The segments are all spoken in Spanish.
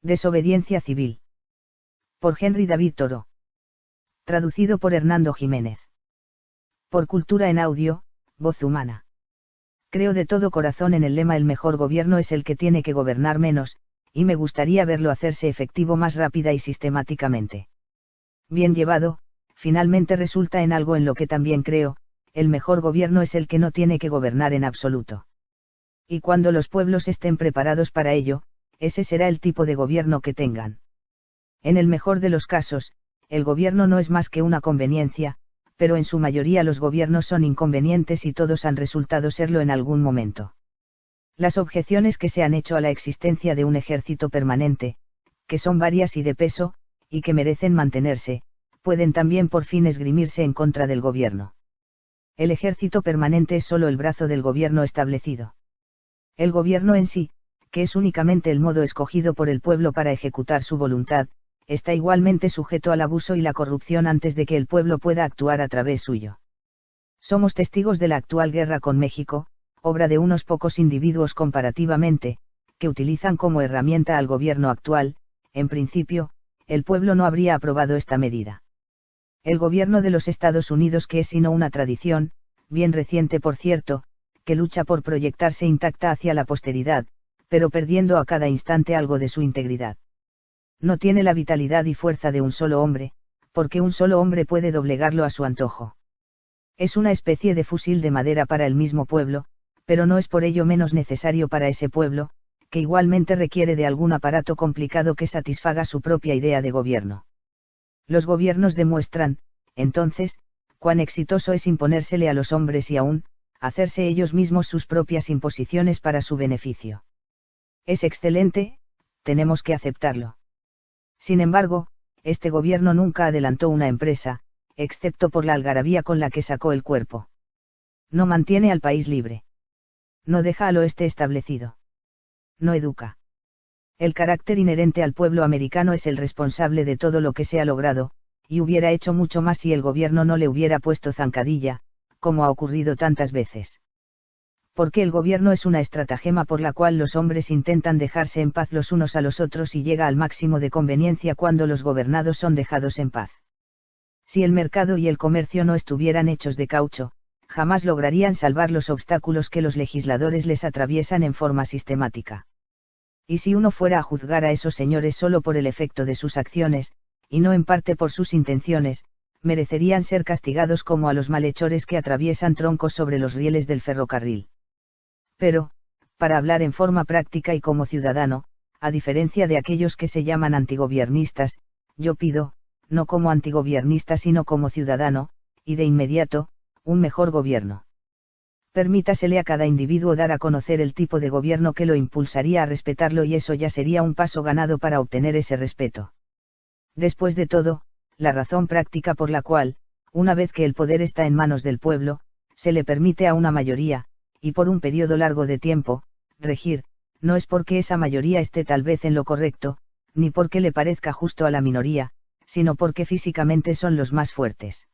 Desobediencia civil. Por Henry David Thoreau. Traducido por Hernando Jiménez. Por Cultura en Audio, Voz Humana. Creo de todo corazón en el lema "el mejor gobierno es el que tiene que gobernar menos", y me gustaría verlo hacerse efectivo más rápida y sistemáticamente. Bien llevado, finalmente resulta en algo en lo que también creo: el mejor gobierno es el que no tiene que gobernar en absoluto. Y cuando los pueblos estén preparados para ello, ese será el tipo de gobierno que tengan. En el mejor de los casos, el gobierno no es más que una conveniencia, pero en su mayoría los gobiernos son inconvenientes y todos han resultado serlo en algún momento. Las objeciones que se han hecho a la existencia de un ejército permanente, que son varias y de peso, y que merecen mantenerse, pueden también por fin esgrimirse en contra del gobierno. El ejército permanente es solo el brazo del gobierno establecido. El gobierno en sí, que es únicamente el modo escogido por el pueblo para ejecutar su voluntad, está igualmente sujeto al abuso y la corrupción antes de que el pueblo pueda actuar a través suyo. Somos testigos de la actual guerra con México, obra de unos pocos individuos comparativamente, que utilizan como herramienta al gobierno actual. En principio, el pueblo no habría aprobado esta medida. El gobierno de los Estados Unidos, que es sino una tradición, bien reciente por cierto, que lucha por proyectarse intacta hacia la posteridad, pero perdiendo a cada instante algo de su integridad. No tiene la vitalidad y fuerza de un solo hombre, porque un solo hombre puede doblegarlo a su antojo. Es una especie de fusil de madera para el mismo pueblo, pero no es por ello menos necesario para ese pueblo, que igualmente requiere de algún aparato complicado que satisfaga su propia idea de gobierno. Los gobiernos demuestran, entonces, cuán exitoso es imponérsele a los hombres y aún, hacerse ellos mismos sus propias imposiciones para su beneficio. Es excelente, tenemos que aceptarlo. Sin embargo, este gobierno nunca adelantó una empresa, excepto por la algarabía con la que sacó el cuerpo. No mantiene al país libre. No deja al oeste establecido. No educa. El carácter inherente al pueblo americano es el responsable de todo lo que se ha logrado, y hubiera hecho mucho más si el gobierno no le hubiera puesto zancadilla, como ha ocurrido tantas veces. Porque el gobierno es una estratagema por la cual los hombres intentan dejarse en paz los unos a los otros y llega al máximo de conveniencia cuando los gobernados son dejados en paz. Si el mercado y el comercio no estuvieran hechos de caucho, jamás lograrían salvar los obstáculos que los legisladores les atraviesan en forma sistemática. Y si uno fuera a juzgar a esos señores solo por el efecto de sus acciones, y no en parte por sus intenciones, merecerían ser castigados como a los malhechores que atraviesan troncos sobre los rieles del ferrocarril. Pero, para hablar en forma práctica y como ciudadano, a diferencia de aquellos que se llaman antigobiernistas, yo pido, no como antigobiernista sino como ciudadano, y de inmediato, un mejor gobierno. Permítasele a cada individuo dar a conocer el tipo de gobierno que lo impulsaría a respetarlo y eso ya sería un paso ganado para obtener ese respeto. Después de todo, la razón práctica por la cual, una vez que el poder está en manos del pueblo, se le permite a una mayoría, y por un periodo largo de tiempo, regir, no es porque esa mayoría esté tal vez en lo correcto, ni porque le parezca justo a la minoría, sino porque físicamente son los más fuertes.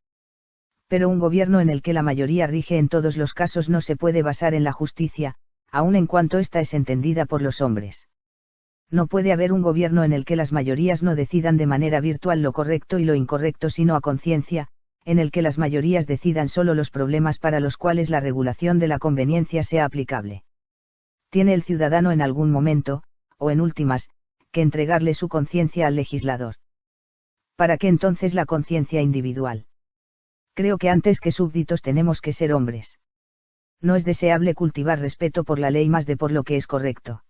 Pero un gobierno en el que la mayoría rige en todos los casos no se puede basar en la justicia, aun en cuanto ésta es entendida por los hombres. No puede haber un gobierno en el que las mayorías no decidan de manera virtual lo correcto y lo incorrecto sino a conciencia, en el que las mayorías decidan solo los problemas para los cuales la regulación de la conveniencia sea aplicable. Tiene el ciudadano en algún momento, o en últimas, que entregarle su conciencia al legislador. ¿Para qué entonces la conciencia individual? Creo que antes que súbditos tenemos que ser hombres. No es deseable cultivar respeto por la ley más de por lo que es correcto.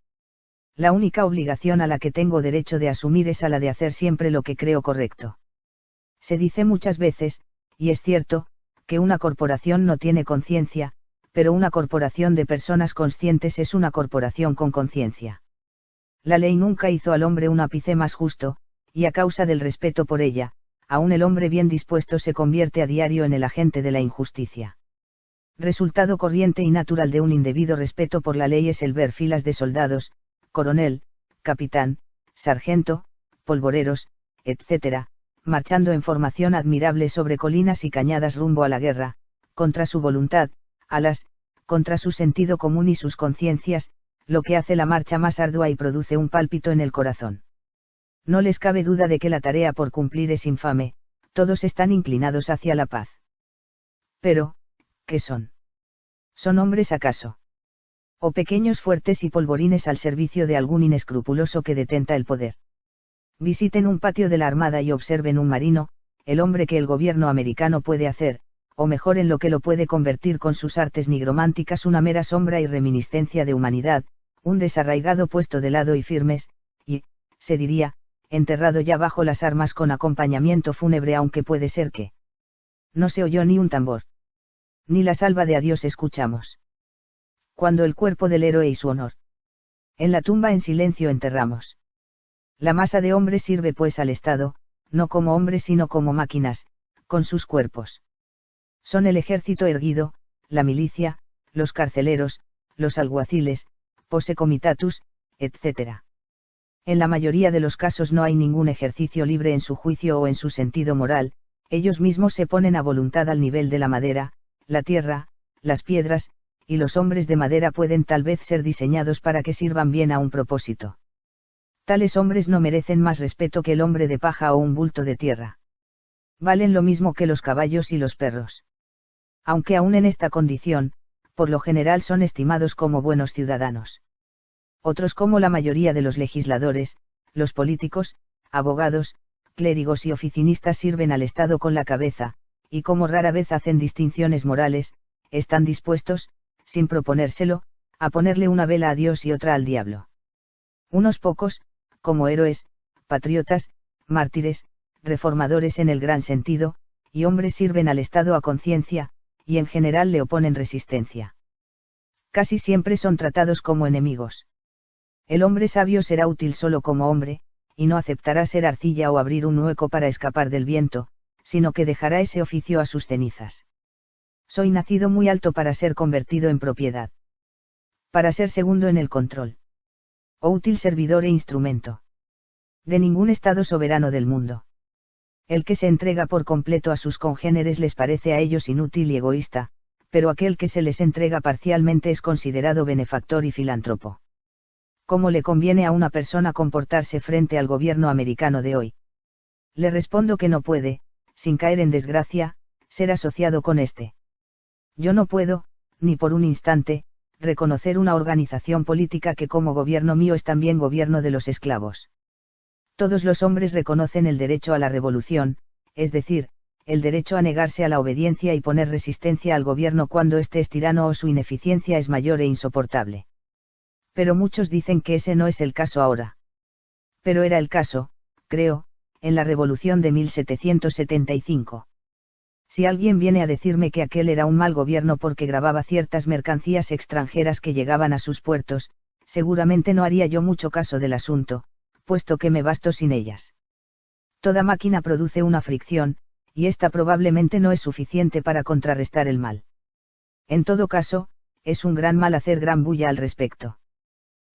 La única obligación a la que tengo derecho de asumir es a la de hacer siempre lo que creo correcto. Se dice muchas veces, y es cierto, que una corporación no tiene conciencia, pero una corporación de personas conscientes es una corporación con conciencia. La ley nunca hizo al hombre un ápice más justo, y a causa del respeto por ella, aún el hombre bien dispuesto se convierte a diario en el agente de la injusticia. Resultado corriente y natural de un indebido respeto por la ley es el ver filas de soldados, coronel, capitán, sargento, polvoreros, etc., marchando en formación admirable sobre colinas y cañadas rumbo a la guerra, contra su voluntad, contra su sentido común y sus conciencias, lo que hace la marcha más ardua y produce un pálpito en el corazón. No les cabe duda de que la tarea por cumplir es infame, todos están inclinados hacia la paz. Pero, ¿qué son? ¿Son hombres acaso? ¿O pequeños fuertes y polvorines al servicio de algún inescrupuloso que detenta el poder? Visiten un patio de la Armada y observen un marino, el hombre que el gobierno americano puede hacer, o mejor en lo que lo puede convertir con sus artes nigrománticas, una mera sombra y reminiscencia de humanidad, un desarraigado puesto de lado y firmes, y, se diría, enterrado ya bajo las armas con acompañamiento fúnebre, aunque puede ser que no se oyó ni un tambor. Ni la salva de adiós escuchamos. Cuando el cuerpo del héroe y su honor en la tumba en silencio enterramos. La masa de hombres sirve pues al Estado, no como hombres sino como máquinas, con sus cuerpos. Son el ejército erguido, la milicia, los carceleros, los alguaciles, posse comitatus, etc. En la mayoría de los casos no hay ningún ejercicio libre en su juicio o en su sentido moral, ellos mismos se ponen a voluntad al nivel de la madera, la tierra, las piedras, y los hombres de madera pueden tal vez ser diseñados para que sirvan bien a un propósito. Tales hombres no merecen más respeto que el hombre de paja o un bulto de tierra. Valen lo mismo que los caballos y los perros. Aunque aún en esta condición, por lo general son estimados como buenos ciudadanos. Otros, como la mayoría de los legisladores, los políticos, abogados, clérigos y oficinistas, sirven al Estado con la cabeza, y como rara vez hacen distinciones morales, están dispuestos, sin proponérselo, a ponerle una vela a Dios y otra al diablo. Unos pocos, como héroes, patriotas, mártires, reformadores en el gran sentido, y hombres, sirven al Estado a conciencia, y en general le oponen resistencia. Casi siempre son tratados como enemigos. El hombre sabio será útil solo como hombre, y no aceptará ser arcilla o abrir un hueco para escapar del viento, sino que dejará ese oficio a sus cenizas. Soy nacido muy alto para ser convertido en propiedad. Para ser segundo en el control. O útil servidor e instrumento. De ningún estado soberano del mundo. El que se entrega por completo a sus congéneres les parece a ellos inútil y egoísta, pero aquel que se les entrega parcialmente es considerado benefactor y filántropo. ¿Cómo le conviene a una persona comportarse frente al gobierno americano de hoy? Le respondo que no puede, sin caer en desgracia, ser asociado con este. Yo no puedo, ni por un instante, reconocer una organización política que como gobierno mío es también gobierno de los esclavos. Todos los hombres reconocen el derecho a la revolución, es decir, el derecho a negarse a la obediencia y poner resistencia al gobierno cuando éste es tirano o su ineficiencia es mayor e insoportable. Pero muchos dicen que ese no es el caso ahora. Pero era el caso, creo, en la revolución de 1775. Si alguien viene a decirme que aquel era un mal gobierno porque grababa ciertas mercancías extranjeras que llegaban a sus puertos, seguramente no haría yo mucho caso del asunto, puesto que me basto sin ellas. Toda máquina produce una fricción, y esta probablemente no es suficiente para contrarrestar el mal. En todo caso, es un gran mal hacer gran bulla al respecto.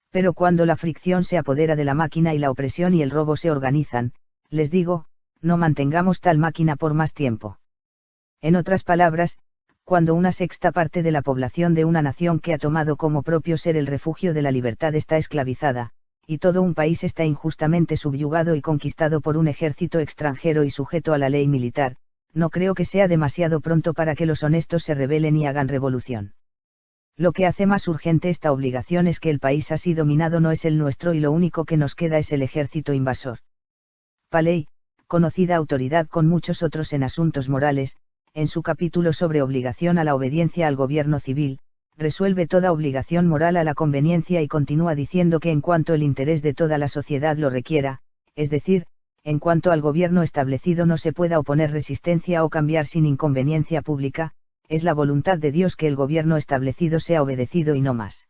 Pero cuando la fricción se apodera de la máquina y la opresión y el robo se organizan, les digo, no mantengamos tal máquina por más tiempo. En otras palabras, cuando una sexta parte de la población de una nación que ha tomado como propio ser el refugio de la libertad está esclavizada, y todo un país está injustamente subyugado y conquistado por un ejército extranjero y sujeto a la ley militar, no creo que sea demasiado pronto para que los honestos se rebelen y hagan revolución. Lo que hace más urgente esta obligación es que el país así dominado no es el nuestro y lo único que nos queda es el ejército invasor. Paley, conocida autoridad con muchos otros en asuntos morales, en su capítulo sobre obligación a la obediencia al gobierno civil, resuelve toda obligación moral a la conveniencia y continúa diciendo que en cuanto el interés de toda la sociedad lo requiera, es decir, en cuanto al gobierno establecido no se pueda oponer resistencia o cambiar sin inconveniencia pública, es la voluntad de Dios que el gobierno establecido sea obedecido y no más.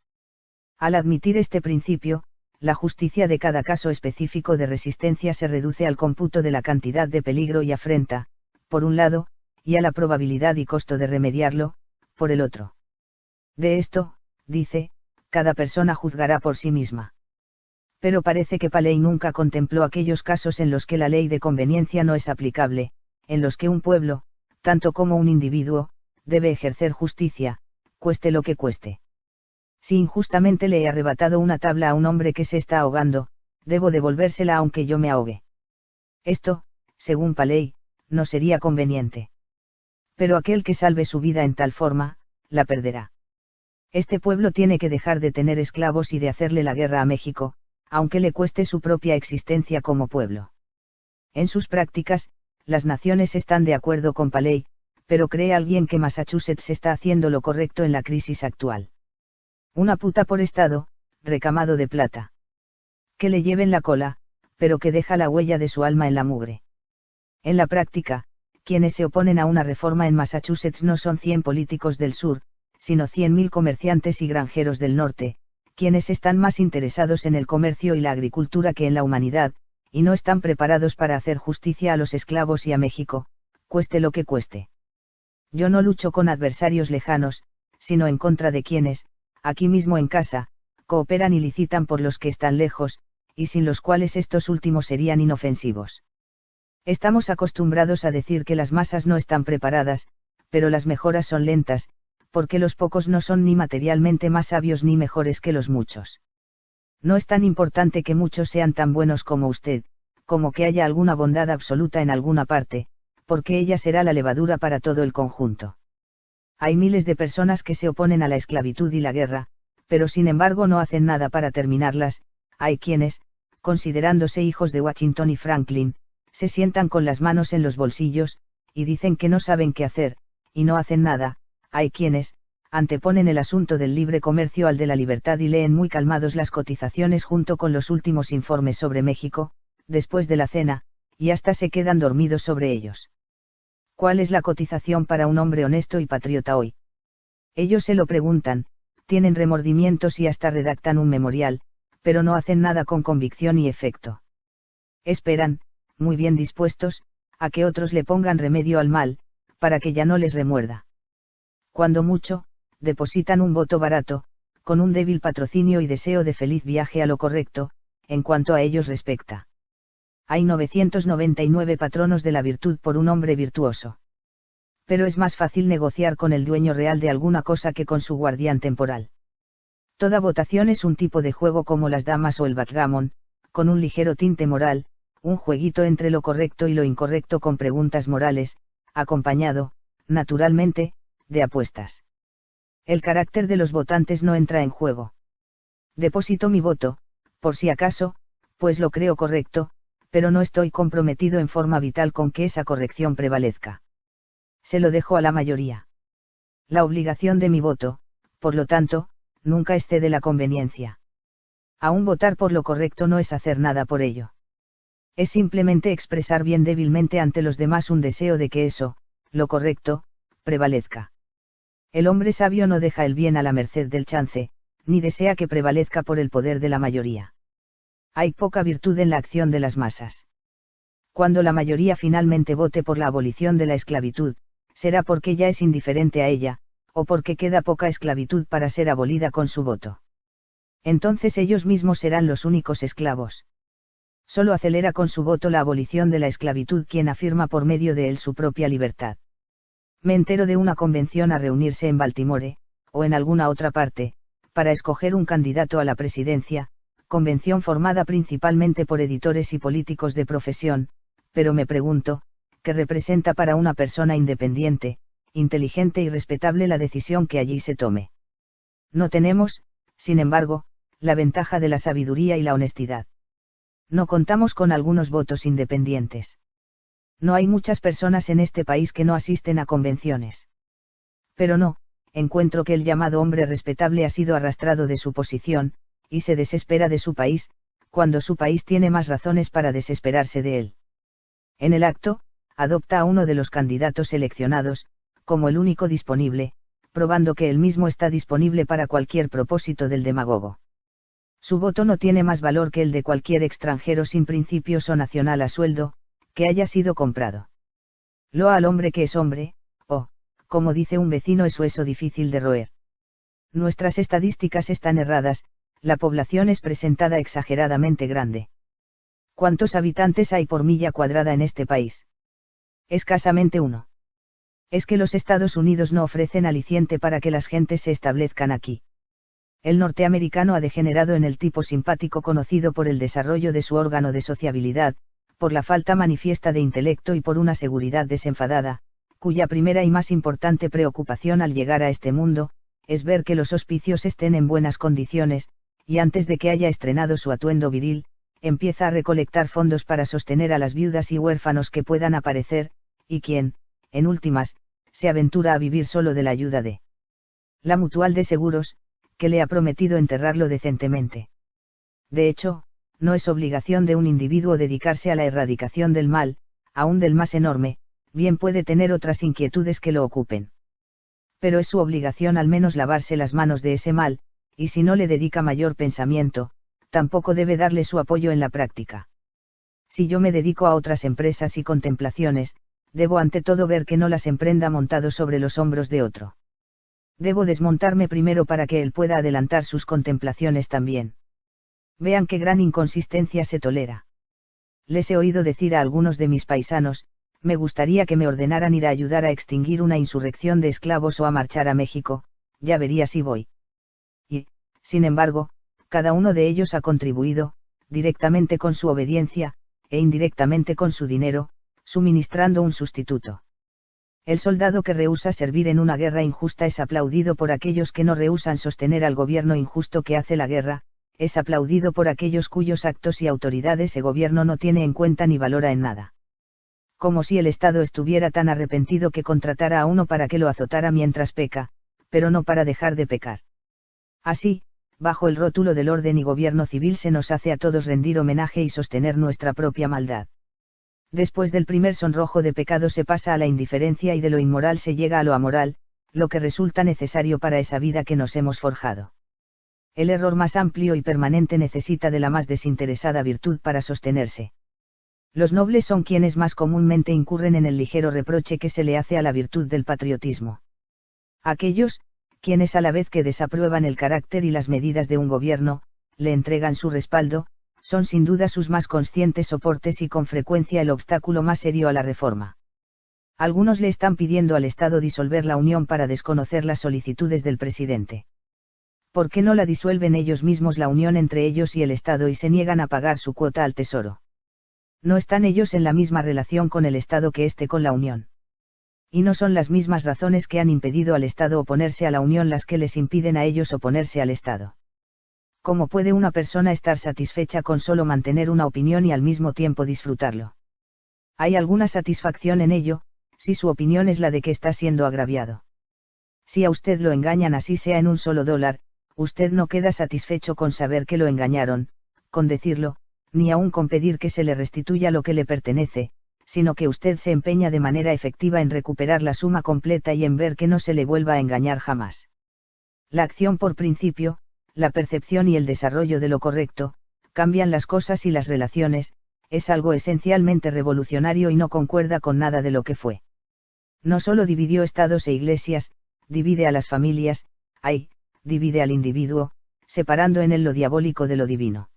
Al admitir este principio, la justicia de cada caso específico de resistencia se reduce al cómputo de la cantidad de peligro y afrenta, por un lado, y a la probabilidad y costo de remediarlo, por el otro. De esto, dice, cada persona juzgará por sí misma. Pero parece que Paley nunca contempló aquellos casos en los que la ley de conveniencia no es aplicable, en los que un pueblo, tanto como un individuo, debe ejercer justicia, cueste lo que cueste. Si injustamente le he arrebatado una tabla a un hombre que se está ahogando, Debo devolvérsela aunque yo me ahogue. Esto, según Paley, no sería conveniente. Pero aquel que salve su vida en tal forma, la perderá. Este pueblo tiene que dejar de tener esclavos y de hacerle la guerra a México, aunque le cueste su propia existencia como pueblo. En sus prácticas, las naciones están de acuerdo con Paley, pero ¿cree alguien que Massachusetts está haciendo lo correcto en la crisis actual? Una puta por estado, recamado de plata. Que le lleven la cola, pero que deja la huella de su alma en la mugre. En la práctica, quienes se oponen a una reforma en Massachusetts no son 100 políticos del sur, sino 100.000 comerciantes y granjeros del norte, quienes están más interesados en el comercio y la agricultura que en la humanidad, y no están preparados para hacer justicia a los esclavos y a México, cueste lo que cueste. Yo no lucho con adversarios lejanos, sino en contra de quienes, aquí mismo en casa, cooperan y licitan por los que están lejos, y sin los cuales estos últimos serían inofensivos. Estamos acostumbrados a decir que las masas no están preparadas, pero las mejoras son lentas, porque los pocos no son ni materialmente más sabios ni mejores que los muchos. No es tan importante que muchos sean tan buenos como usted, como que haya alguna bondad absoluta en alguna parte, porque ella será la levadura para todo el conjunto. Hay miles de personas que se oponen a la esclavitud y la guerra, pero sin embargo no hacen nada para terminarlas. Hay quienes, considerándose hijos de Washington y Franklin, se sientan con las manos en los bolsillos, y dicen que no saben qué hacer, y no hacen nada. Hay quienes, anteponen el asunto del libre comercio al de la libertad y leen muy calmados las cotizaciones junto con los últimos informes sobre México, después de la cena, y hasta se quedan dormidos sobre ellos. ¿Cuál es la cotización para un hombre honesto y patriota hoy? Ellos se lo preguntan, tienen remordimientos y hasta redactan un memorial, pero no hacen nada con convicción y efecto. Esperan, muy bien dispuestos, a que otros le pongan remedio al mal, para que ya no les remuerda. Cuando mucho, depositan un voto barato, con un débil patrocinio y deseo de feliz viaje a lo correcto, en cuanto a ellos respecta. Hay 999 patronos de la virtud por un hombre virtuoso. Pero es más fácil negociar con el dueño real de alguna cosa que con su guardián temporal. Toda votación es un tipo de juego como las damas o el backgammon, con un ligero tinte moral, un jueguito entre lo correcto y lo incorrecto con preguntas morales, acompañado, naturalmente, de apuestas. El carácter de los votantes no entra en juego. Deposito mi voto, por si acaso, pues lo creo correcto, pero no estoy comprometido en forma vital con que esa corrección prevalezca. Se lo dejo a la mayoría. La obligación de mi voto, por lo tanto, nunca excede la conveniencia. Aún votar por lo correcto no es hacer nada por ello. Es simplemente expresar bien débilmente ante los demás un deseo de que eso, lo correcto, prevalezca. El hombre sabio no deja el bien a la merced del chance, ni desea que prevalezca por el poder de la mayoría. Hay poca virtud en la acción de las masas. Cuando la mayoría finalmente vote por la abolición de la esclavitud, será porque ya es indiferente a ella, o porque queda poca esclavitud para ser abolida con su voto. Entonces ellos mismos serán los únicos esclavos. Solo acelera con su voto la abolición de la esclavitud quien afirma por medio de él su propia libertad. Me entero de una convención a reunirse en Baltimore, o en alguna otra parte, para escoger un candidato a la presidencia, convención formada principalmente por editores y políticos de profesión, pero me pregunto, ¿qué representa para una persona independiente, inteligente y respetable la decisión que allí se tome? No tenemos, sin embargo, la ventaja de la sabiduría y la honestidad. No contamos con algunos votos independientes. No hay muchas personas en este país que no asisten a convenciones. Pero no, encuentro que el llamado hombre respetable ha sido arrastrado de su posición, y se desespera de su país, cuando su país tiene más razones para desesperarse de él. En el acto, adopta a uno de los candidatos seleccionados, como el único disponible, probando que él mismo está disponible para cualquier propósito del demagogo. Su voto no tiene más valor que el de cualquier extranjero sin principios o nacional a sueldo, que haya sido comprado. Loa al hombre que es hombre, o, como dice un vecino, es hueso difícil de roer. Nuestras estadísticas están erradas, la población es presentada exageradamente grande. ¿Cuántos habitantes hay por milla cuadrada en este país? Escasamente uno. Es que los Estados Unidos no ofrecen aliciente para que las gentes se establezcan aquí. El norteamericano ha degenerado en el tipo simpático conocido por el desarrollo de su órgano de sociabilidad, por la falta manifiesta de intelecto y por una seguridad desenfadada, cuya primera y más importante preocupación al llegar a este mundo, es ver que los hospicios estén en buenas condiciones, y antes de que haya estrenado su atuendo viril, empieza a recolectar fondos para sostener a las viudas y huérfanos que puedan aparecer, y quien, en últimas, se aventura a vivir solo de la ayuda de la Mutual de Seguros, que le ha prometido enterrarlo decentemente. De hecho, no es obligación de un individuo dedicarse a la erradicación del mal, aún del más enorme, bien puede tener otras inquietudes que lo ocupen. Pero es su obligación al menos lavarse las manos de ese mal, y si no le dedica mayor pensamiento, tampoco debe darle su apoyo en la práctica. Si yo me dedico a otras empresas y contemplaciones, debo ante todo ver que no las emprenda montado sobre los hombros de otro. Debo desmontarme primero para que él pueda adelantar sus contemplaciones también. Vean qué gran inconsistencia se tolera. Les he oído decir a algunos de mis paisanos, me gustaría que me ordenaran ir a ayudar a extinguir una insurrección de esclavos o a marchar a México, ya vería si voy. Y, sin embargo, cada uno de ellos ha contribuido, directamente con su obediencia, e indirectamente con su dinero, suministrando un sustituto. El soldado que rehúsa servir en una guerra injusta es aplaudido por aquellos que no rehúsan sostener al gobierno injusto que hace la guerra, es aplaudido por aquellos cuyos actos y autoridades el gobierno no tiene en cuenta ni valora en nada. Como si el Estado estuviera tan arrepentido que contratara a uno para que lo azotara mientras peca, pero no para dejar de pecar. Así, bajo el rótulo del orden y gobierno civil se nos hace a todos rendir homenaje y sostener nuestra propia maldad. Después del primer sonrojo de pecado se pasa a la indiferencia y de lo inmoral se llega a lo amoral, lo que resulta necesario para esa vida que nos hemos forjado. El error más amplio y permanente necesita de la más desinteresada virtud para sostenerse. Los nobles son quienes más comúnmente incurren en el ligero reproche que se le hace a la virtud del patriotismo. Aquellos, quienes a la vez que desaprueban el carácter y las medidas de un gobierno, le entregan su respaldo, son sin duda sus más conscientes soportes y con frecuencia el obstáculo más serio a la reforma. Algunos le están pidiendo al Estado disolver la Unión para desconocer las solicitudes del presidente. ¿Por qué no la disuelven ellos mismos la unión entre ellos y el Estado y se niegan a pagar su cuota al Tesoro? No están ellos en la misma relación con el Estado que éste con la Unión. Y no son las mismas razones que han impedido al Estado oponerse a la Unión las que les impiden a ellos oponerse al Estado. ¿Cómo puede una persona estar satisfecha con solo mantener una opinión y al mismo tiempo disfrutarlo? Hay alguna satisfacción en ello, si su opinión es la de que está siendo agraviado. Si a usted lo engañan así sea en un solo dólar, usted no queda satisfecho con saber que lo engañaron, con decirlo, ni aún con pedir que se le restituya lo que le pertenece, sino que usted se empeña de manera efectiva en recuperar la suma completa y en ver que no se le vuelva a engañar jamás. La acción por principio, la percepción y el desarrollo de lo correcto, cambian las cosas y las relaciones, es algo esencialmente revolucionario y no concuerda con nada de lo que fue. No solo dividió estados e iglesias, divide a las familias, divide al individuo, separando en él lo diabólico de lo divino.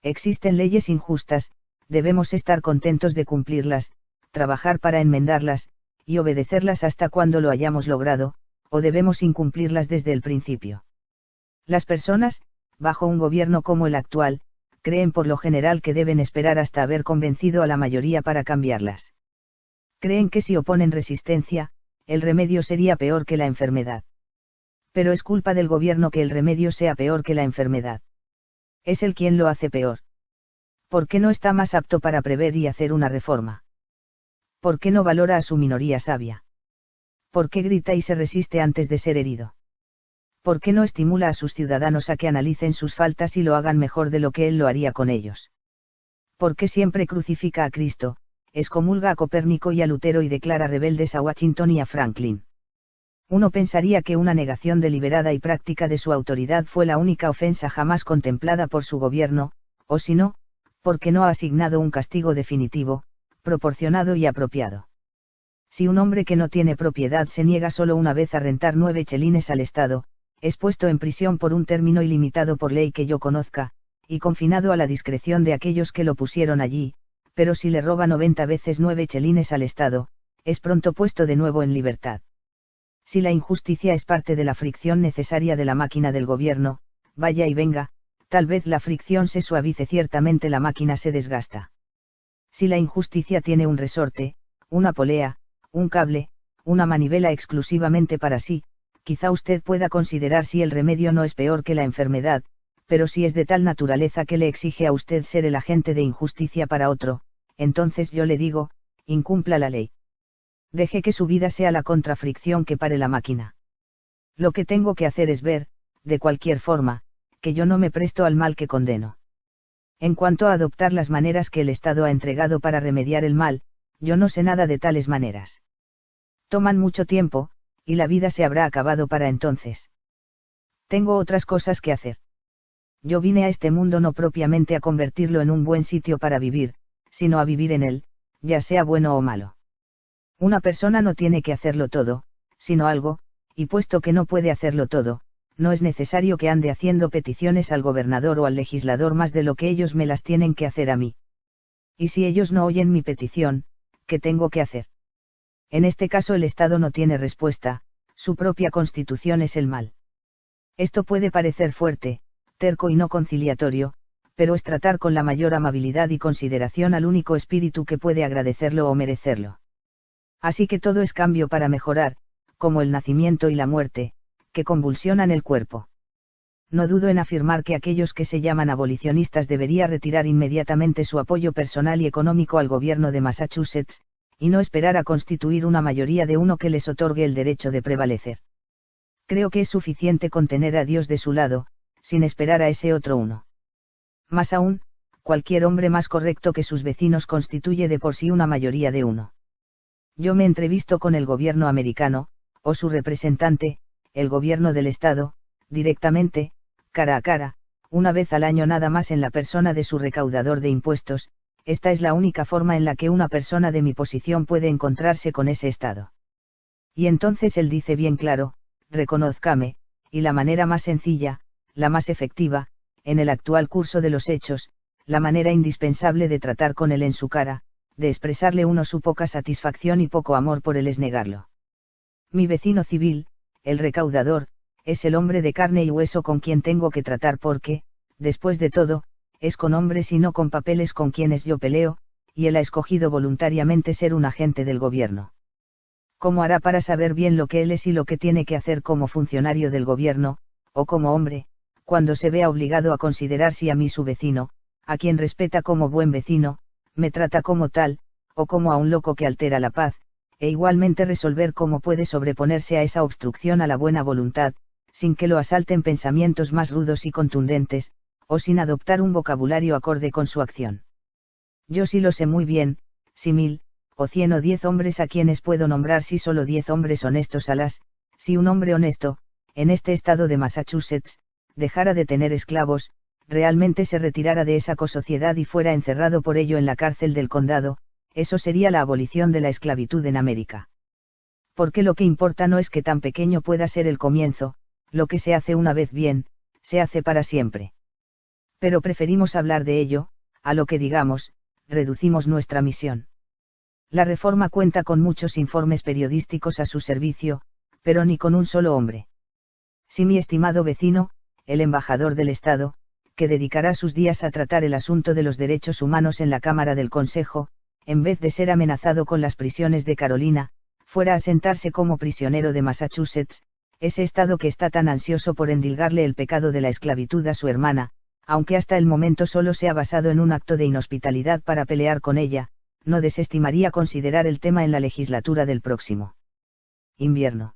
Existen leyes injustas, debemos estar contentos de cumplirlas, trabajar para enmendarlas, y obedecerlas hasta cuando lo hayamos logrado, o debemos incumplirlas desde el principio. Las personas, bajo un gobierno como el actual, creen por lo general que deben esperar hasta haber convencido a la mayoría para cambiarlas. Creen que si oponen resistencia, el remedio sería peor que la enfermedad. Pero es culpa del gobierno que el remedio sea peor que la enfermedad. Es él quien lo hace peor. ¿Por qué no está más apto para prever y hacer una reforma? ¿Por qué no valora a su minoría sabia? ¿Por qué grita y se resiste antes de ser herido? ¿Por qué no estimula a sus ciudadanos a que analicen sus faltas y lo hagan mejor de lo que él lo haría con ellos? ¿Por qué siempre crucifica a Cristo, excomulga a Copérnico y a Lutero y declara rebeldes a Washington y a Franklin? Uno pensaría que una negación deliberada y práctica de su autoridad fue la única ofensa jamás contemplada por su gobierno, o si no, porque no ha asignado un castigo definitivo, proporcionado y apropiado. Si un hombre que no tiene propiedad se niega solo una vez a rentar 9 chelines al Estado, es puesto en prisión por un término ilimitado por ley que yo conozca, y confinado a la discreción de aquellos que lo pusieron allí, pero si le roba 90 veces 9 chelines al Estado, es pronto puesto de nuevo en libertad. Si la injusticia es parte de la fricción necesaria de la máquina del gobierno, vaya y venga, tal vez la fricción se suavice, ciertamente la máquina se desgasta. Si la injusticia tiene un resorte, una polea, un cable, una manivela exclusivamente para sí, quizá usted pueda considerar si el remedio no es peor que la enfermedad, pero si es de tal naturaleza que le exige a usted ser el agente de injusticia para otro, entonces yo le digo, incumpla la ley. Deje que su vida sea la contrafricción que pare la máquina. Lo que tengo que hacer es ver, de cualquier forma, que yo no me presto al mal que condeno. En cuanto a adoptar las maneras que el Estado ha entregado para remediar el mal, yo no sé nada de tales maneras. Toman mucho tiempo, y la vida se habrá acabado para entonces. Tengo otras cosas que hacer. Yo vine a este mundo no propiamente a convertirlo en un buen sitio para vivir, sino a vivir en él, ya sea bueno o malo. Una persona no tiene que hacerlo todo, sino algo, y puesto que no puede hacerlo todo, no es necesario que ande haciendo peticiones al gobernador o al legislador más de lo que ellos me las tienen que hacer a mí. Y si ellos no oyen mi petición, ¿qué tengo que hacer? En este caso el Estado no tiene respuesta, su propia constitución es el mal. Esto puede parecer fuerte, terco y no conciliatorio, pero es tratar con la mayor amabilidad y consideración al único espíritu que puede agradecerlo o merecerlo. Así que todo es cambio para mejorar, como el nacimiento y la muerte, que convulsionan el cuerpo. No dudo en afirmar que aquellos que se llaman abolicionistas deberían retirar inmediatamente su apoyo personal y económico al gobierno de Massachusetts, y no esperar a constituir una mayoría de uno que les otorgue el derecho de prevalecer. Creo que es suficiente con tener a Dios de su lado, sin esperar a ese otro uno. Más aún, cualquier hombre más correcto que sus vecinos constituye de por sí una mayoría de uno. Yo me entrevisto con el gobierno americano, o su representante, el gobierno del Estado, directamente, cara a cara, una vez al año nada más en la persona de su recaudador de impuestos. Esta es la única forma en la que una persona de mi posición puede encontrarse con ese Estado. Y entonces él dice bien claro, reconózcame, y la manera más sencilla, la más efectiva, en el actual curso de los hechos, la manera indispensable de tratar con él en su cara, de expresarle uno su poca satisfacción y poco amor por él es negarlo. Mi vecino civil, el recaudador, es el hombre de carne y hueso con quien tengo que tratar porque, después de todo, es con hombres y no con papeles con quienes yo peleo, y él ha escogido voluntariamente ser un agente del gobierno. ¿Cómo hará para saber bien lo que él es y lo que tiene que hacer como funcionario del gobierno, o como hombre, cuando se vea obligado a considerar si a mí su vecino, a quien respeta como buen vecino, me trata como tal, o como a un loco que altera la paz, e igualmente resolver cómo puede sobreponerse a esa obstrucción a la buena voluntad, sin que lo asalten pensamientos más rudos y contundentes, o sin adoptar un vocabulario acorde con su acción? Yo sí lo sé muy bien, si 1000, o 100 o 10 hombres a quienes puedo nombrar, si solo 10 hombres honestos si un hombre honesto, en este estado de Massachusetts, dejara de tener esclavos, realmente se retirara de esa cosociedad y fuera encerrado por ello en la cárcel del condado, eso sería la abolición de la esclavitud en América. Porque lo que importa no es que tan pequeño pueda ser el comienzo, lo que se hace una vez bien, se hace para siempre. Pero preferimos hablar de ello, a lo que digamos, reducimos nuestra misión. La Reforma cuenta con muchos informes periodísticos a su servicio, pero ni con un solo hombre. Si mi estimado vecino, el embajador del Estado, que dedicará sus días a tratar el asunto de los derechos humanos en la Cámara del Consejo, en vez de ser amenazado con las prisiones de Carolina, fuera a sentarse como prisionero de Massachusetts, ese Estado que está tan ansioso por endilgarle el pecado de la esclavitud a su hermana, aunque hasta el momento solo se ha basado en un acto de inhospitalidad para pelear con ella, no desestimaría considerar el tema en la legislatura del próximo invierno.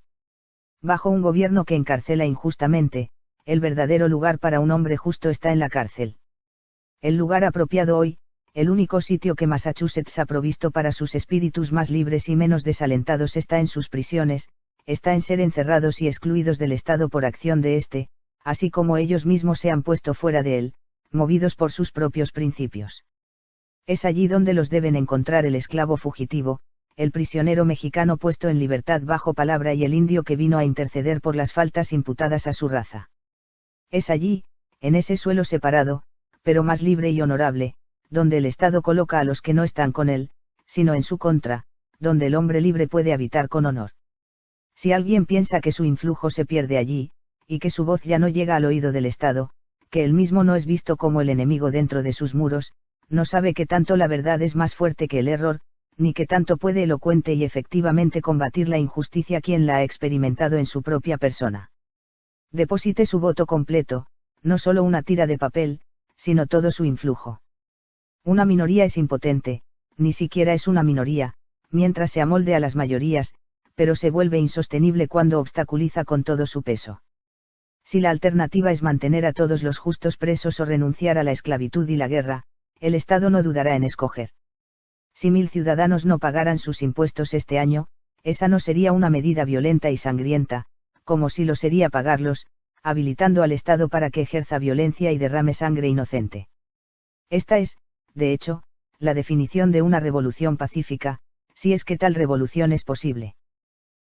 Bajo un gobierno que encarcela injustamente, el verdadero lugar para un hombre justo está en la cárcel. El lugar apropiado hoy, el único sitio que Massachusetts ha provisto para sus espíritus más libres y menos desalentados está en sus prisiones, está en ser encerrados y excluidos del Estado por acción de éste, así como ellos mismos se han puesto fuera de él, movidos por sus propios principios. Es allí donde los deben encontrar el esclavo fugitivo, el prisionero mexicano puesto en libertad bajo palabra y el indio que vino a interceder por las faltas imputadas a su raza. Es allí, en ese suelo separado, pero más libre y honorable, donde el Estado coloca a los que no están con él, sino en su contra, donde el hombre libre puede habitar con honor. Si alguien piensa que su influjo se pierde allí, y que su voz ya no llega al oído del Estado, que él mismo no es visto como el enemigo dentro de sus muros, no sabe que tanto la verdad es más fuerte que el error, ni que tanto puede elocuente y efectivamente combatir la injusticia quien la ha experimentado en su propia persona. Deposite su voto completo, no solo una tira de papel, sino todo su influjo. Una minoría es impotente, ni siquiera es una minoría, mientras se amolde a las mayorías, pero se vuelve insostenible cuando obstaculiza con todo su peso. Si la alternativa es mantener a todos los justos presos o renunciar a la esclavitud y la guerra, el Estado no dudará en escoger. Si 1000 ciudadanos no pagaran sus impuestos este año, esa no sería una medida violenta y sangrienta, como si lo sería pagarlos, habilitando al Estado para que ejerza violencia y derrame sangre inocente. Esta es, de hecho, la definición de una revolución pacífica, si es que tal revolución es posible.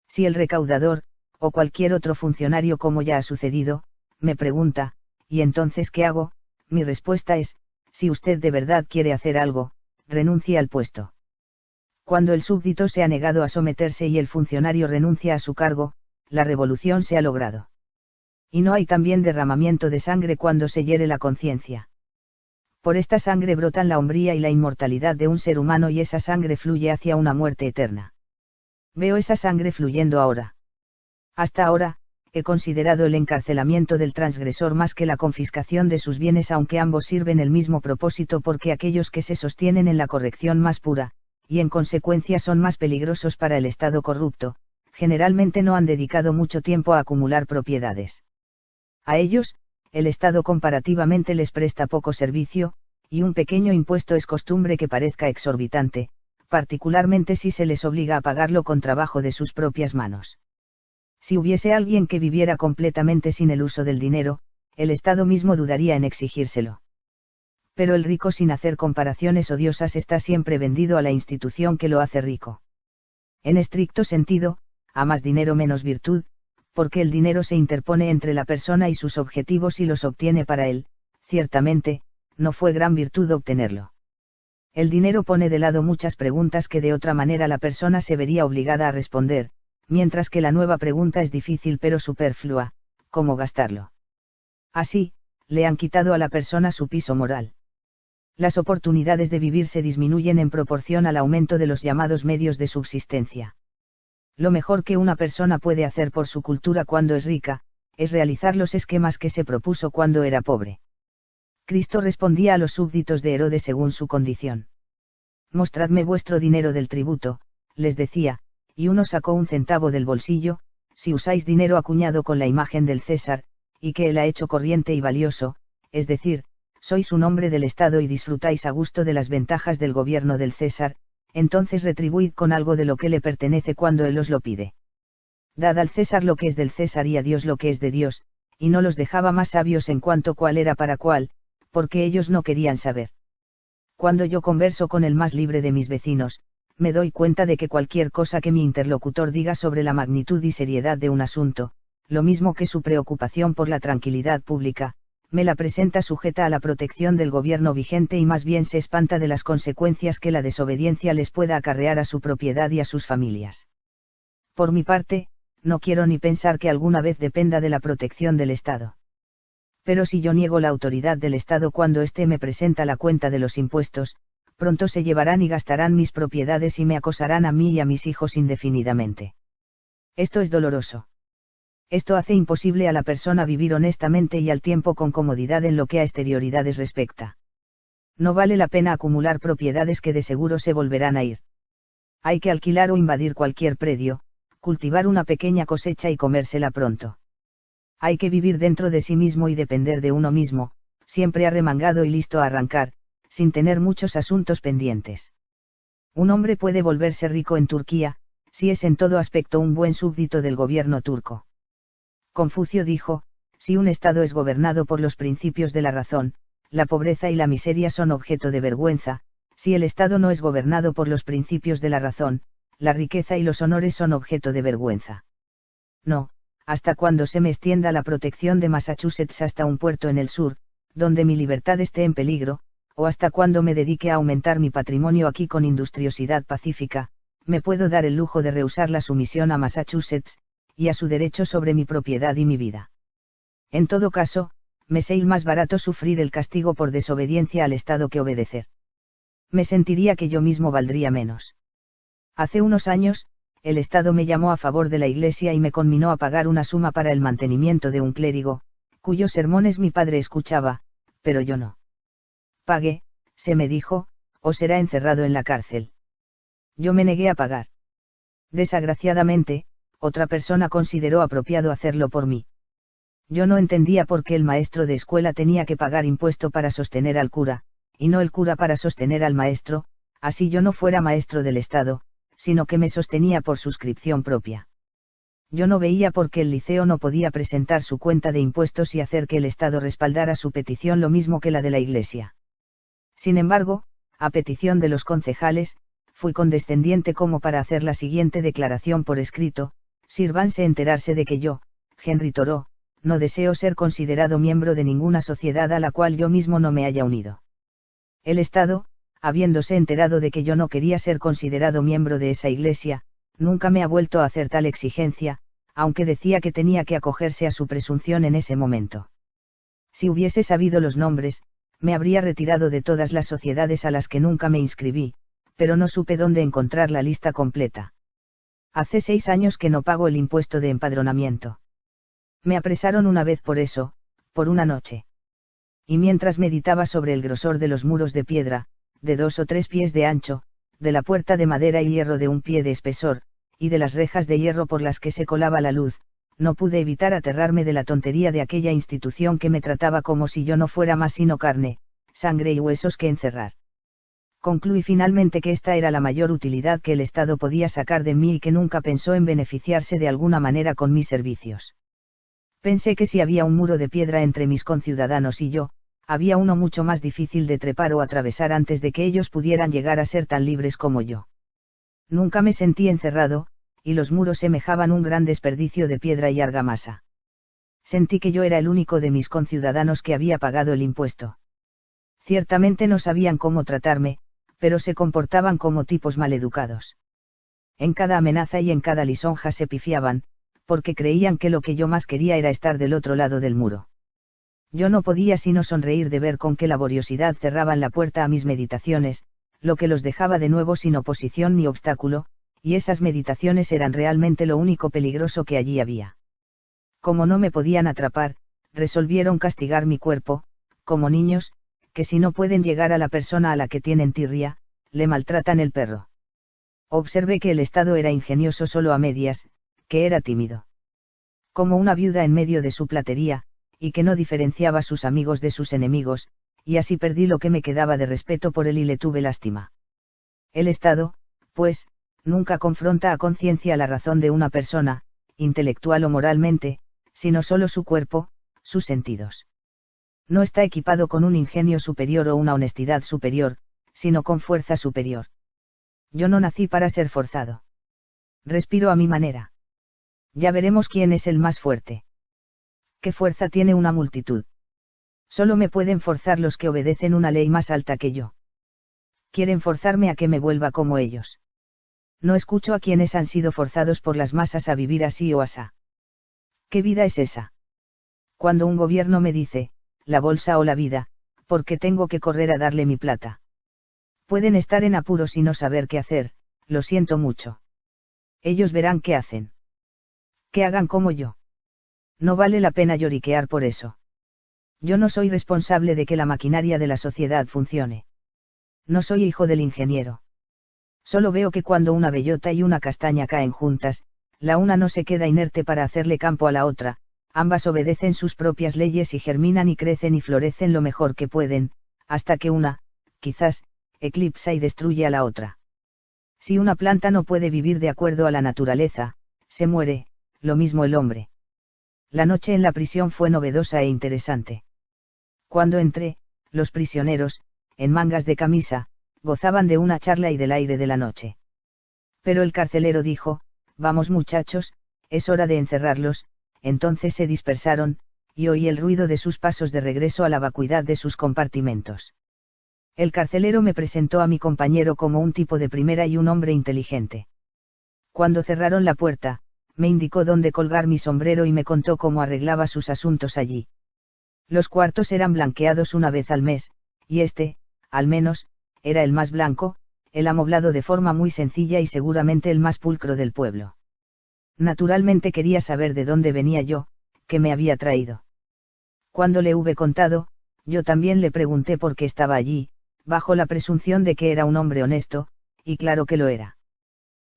Si el recaudador, o cualquier otro funcionario como ya ha sucedido, me pregunta, ¿y entonces qué hago?, mi respuesta es, si usted de verdad quiere hacer algo, renuncie al puesto. Cuando el súbdito se ha negado a someterse y el funcionario renuncia a su cargo, la revolución se ha logrado. Y no hay también derramamiento de sangre cuando se hiere la conciencia. Por esta sangre brotan la hombría y la inmortalidad de un ser humano y esa sangre fluye hacia una muerte eterna. Veo esa sangre fluyendo ahora. Hasta ahora, he considerado el encarcelamiento del transgresor más que la confiscación de sus bienes, aunque ambos sirven el mismo propósito, porque aquellos que se sostienen en la corrección más pura, y en consecuencia son más peligrosos para el Estado corrupto, generalmente no han dedicado mucho tiempo a acumular propiedades. A ellos, el Estado comparativamente les presta poco servicio, y un pequeño impuesto es costumbre que parezca exorbitante, particularmente si se les obliga a pagarlo con trabajo de sus propias manos. Si hubiese alguien que viviera completamente sin el uso del dinero, el Estado mismo dudaría en exigírselo. Pero el rico, sin hacer comparaciones odiosas, está siempre vendido a la institución que lo hace rico. En estricto sentido, a más dinero menos virtud, porque el dinero se interpone entre la persona y sus objetivos y los obtiene para él, ciertamente, no fue gran virtud obtenerlo. El dinero pone de lado muchas preguntas que de otra manera la persona se vería obligada a responder, mientras que la nueva pregunta es difícil pero superflua: ¿cómo gastarlo? Así, le han quitado a la persona su piso moral. Las oportunidades de vivir se disminuyen en proporción al aumento de los llamados medios de subsistencia. Lo mejor que una persona puede hacer por su cultura cuando es rica, es realizar los esquemas que se propuso cuando era pobre. Cristo respondía a los súbditos de Herodes según su condición. Mostradme vuestro dinero del tributo, les decía, y uno sacó un centavo del bolsillo. Si usáis dinero acuñado con la imagen del César, y que él ha hecho corriente y valioso, es decir, sois un hombre del Estado y disfrutáis a gusto de las ventajas del gobierno del César, entonces retribuid con algo de lo que le pertenece cuando él os lo pide. Dad al César lo que es del César y a Dios lo que es de Dios, y no los dejaba más sabios en cuanto cuál era para cuál, porque ellos no querían saber. Cuando yo converso con el más libre de mis vecinos, me doy cuenta de que cualquier cosa que mi interlocutor diga sobre la magnitud y seriedad de un asunto, lo mismo que su preocupación por la tranquilidad pública, me la presenta sujeta a la protección del gobierno vigente y más bien se espanta de las consecuencias que la desobediencia les pueda acarrear a su propiedad y a sus familias. Por mi parte, no quiero ni pensar que alguna vez dependa de la protección del Estado. Pero si yo niego la autoridad del Estado cuando éste me presenta la cuenta de los impuestos, pronto se llevarán y gastarán mis propiedades y me acosarán a mí y a mis hijos indefinidamente. Esto es doloroso. Esto hace imposible a la persona vivir honestamente y al tiempo con comodidad en lo que a exterioridades respecta. No vale la pena acumular propiedades que de seguro se volverán a ir. Hay que alquilar o invadir cualquier predio, cultivar una pequeña cosecha y comérsela pronto. Hay que vivir dentro de sí mismo y depender de uno mismo, siempre arremangado y listo a arrancar, sin tener muchos asuntos pendientes. Un hombre puede volverse rico en Turquía, si es en todo aspecto un buen súbdito del gobierno turco. Confucio dijo, si un Estado es gobernado por los principios de la razón, la pobreza y la miseria son objeto de vergüenza; si el Estado no es gobernado por los principios de la razón, la riqueza y los honores son objeto de vergüenza. No, hasta cuando se me extienda la protección de Massachusetts hasta un puerto en el sur, donde mi libertad esté en peligro, o hasta cuando me dedique a aumentar mi patrimonio aquí con industriosidad pacífica, me puedo dar el lujo de rehusar la sumisión a Massachusetts, y a su derecho sobre mi propiedad y mi vida. En todo caso, me sería más barato sufrir el castigo por desobediencia al Estado que obedecer. Me sentiría que yo mismo valdría menos. Hace unos años, el Estado me llamó a favor de la Iglesia y me conminó a pagar una suma para el mantenimiento de un clérigo, cuyos sermones mi padre escuchaba, pero yo no. Pague, se me dijo, o será encerrado en la cárcel. Yo me negué a pagar. Desgraciadamente, otra persona consideró apropiado hacerlo por mí. Yo no entendía por qué el maestro de escuela tenía que pagar impuesto para sostener al cura, y no el cura para sostener al maestro, así yo no fuera maestro del Estado, sino que me sostenía por suscripción propia. Yo no veía por qué el liceo no podía presentar su cuenta de impuestos y hacer que el Estado respaldara su petición lo mismo que la de la Iglesia. Sin embargo, a petición de los concejales, fui condescendiente como para hacer la siguiente declaración por escrito: sírvanse enterarse de que yo, Henry Thoreau, no deseo ser considerado miembro de ninguna sociedad a la cual yo mismo no me haya unido. El Estado, habiéndose enterado de que yo no quería ser considerado miembro de esa iglesia, nunca me ha vuelto a hacer tal exigencia, aunque decía que tenía que acogerse a su presunción en ese momento. Si hubiese sabido los nombres, me habría retirado de todas las sociedades a las que nunca me inscribí, pero no supe dónde encontrar la lista completa. Hace 6 años que no pago el impuesto de empadronamiento. Me apresaron una vez por eso, por una noche. Y mientras meditaba sobre el grosor de los muros de piedra, de 2 o 3 pies de ancho, de la puerta de madera y hierro de 1 pie de espesor, y de las rejas de hierro por las que se colaba la luz, no pude evitar aterrarme de la tontería de aquella institución que me trataba como si yo no fuera más sino carne, sangre y huesos que encerrar. Concluí finalmente que esta era la mayor utilidad que el Estado podía sacar de mí y que nunca pensó en beneficiarse de alguna manera con mis servicios. Pensé que si había un muro de piedra entre mis conciudadanos y yo, había uno mucho más difícil de trepar o atravesar antes de que ellos pudieran llegar a ser tan libres como yo. Nunca me sentí encerrado, y los muros semejaban un gran desperdicio de piedra y argamasa. Sentí que yo era el único de mis conciudadanos que había pagado el impuesto. Ciertamente no sabían cómo tratarme, pero se comportaban como tipos maleducados. En cada amenaza y en cada lisonja se pifiaban, porque creían que lo que yo más quería era estar del otro lado del muro. Yo no podía sino sonreír de ver con qué laboriosidad cerraban la puerta a mis meditaciones, lo que los dejaba de nuevo sin oposición ni obstáculo, y esas meditaciones eran realmente lo único peligroso que allí había. Como no me podían atrapar, resolvieron castigar mi cuerpo, como niños, que si no pueden llegar a la persona a la que tienen tirria, le maltratan el perro. Observé que el Estado era ingenioso solo a medias, que era tímido. Como una viuda en medio de su platería, y que no diferenciaba sus amigos de sus enemigos, y así perdí lo que me quedaba de respeto por él y le tuve lástima. El Estado, pues, nunca confronta a conciencia la razón de una persona, intelectual o moralmente, sino solo su cuerpo, sus sentidos. No está equipado con un ingenio superior o una honestidad superior, sino con fuerza superior. Yo no nací para ser forzado. Respiro a mi manera. Ya veremos quién es el más fuerte. ¿Qué fuerza tiene una multitud? Solo me pueden forzar los que obedecen una ley más alta que yo. Quieren forzarme a que me vuelva como ellos. No escucho a quienes han sido forzados por las masas a vivir así o asá. ¿Qué vida es esa? Cuando un gobierno me dice, la bolsa o la vida, ¿por qué tengo que correr a darle mi plata? Pueden estar en apuros y no saber qué hacer, lo siento mucho. Ellos verán qué hacen. Que hagan como yo. No vale la pena lloriquear por eso. Yo no soy responsable de que la maquinaria de la sociedad funcione. No soy hijo del ingeniero. Solo veo que cuando una bellota y una castaña caen juntas, la una no se queda inerte para hacerle campo a la otra, ambas obedecen sus propias leyes y germinan y crecen y florecen lo mejor que pueden, hasta que una, quizás, eclipsa y destruye a la otra. Si una planta no puede vivir de acuerdo a la naturaleza, se muere, lo mismo el hombre. La noche en la prisión fue novedosa e interesante. Cuando entré, los prisioneros, en mangas de camisa, gozaban de una charla y del aire de la noche. Pero el carcelero dijo, vamos muchachos, es hora de encerrarlos. Entonces se dispersaron, y oí el ruido de sus pasos de regreso a la vacuidad de sus compartimentos. El carcelero me presentó a mi compañero como un tipo de primera y un hombre inteligente. Cuando cerraron la puerta, me indicó dónde colgar mi sombrero y me contó cómo arreglaba sus asuntos allí. Los cuartos eran blanqueados una vez al mes, y este, al menos, era el más blanco, el amoblado de forma muy sencilla y seguramente el más pulcro del pueblo. Naturalmente quería saber de dónde venía yo, qué me había traído. Cuando le hube contado, yo también le pregunté por qué estaba allí, bajo la presunción de que era un hombre honesto, y claro que lo era.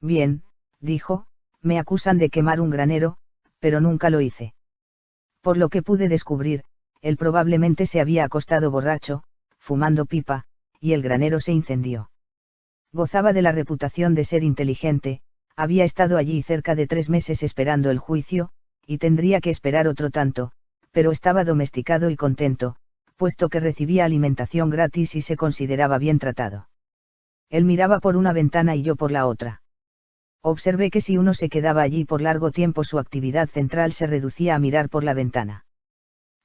Bien, dijo, me acusan de quemar un granero, pero nunca lo hice. Por lo que pude descubrir, él probablemente se había acostado borracho, fumando pipa, y el granero se incendió. Gozaba de la reputación de ser inteligente, había estado allí cerca de 3 meses esperando el juicio, y tendría que esperar otro tanto, pero estaba domesticado y contento, puesto que recibía alimentación gratis y se consideraba bien tratado. Él miraba por una ventana y yo por la otra. Observé que si uno se quedaba allí por largo tiempo su actividad central se reducía a mirar por la ventana.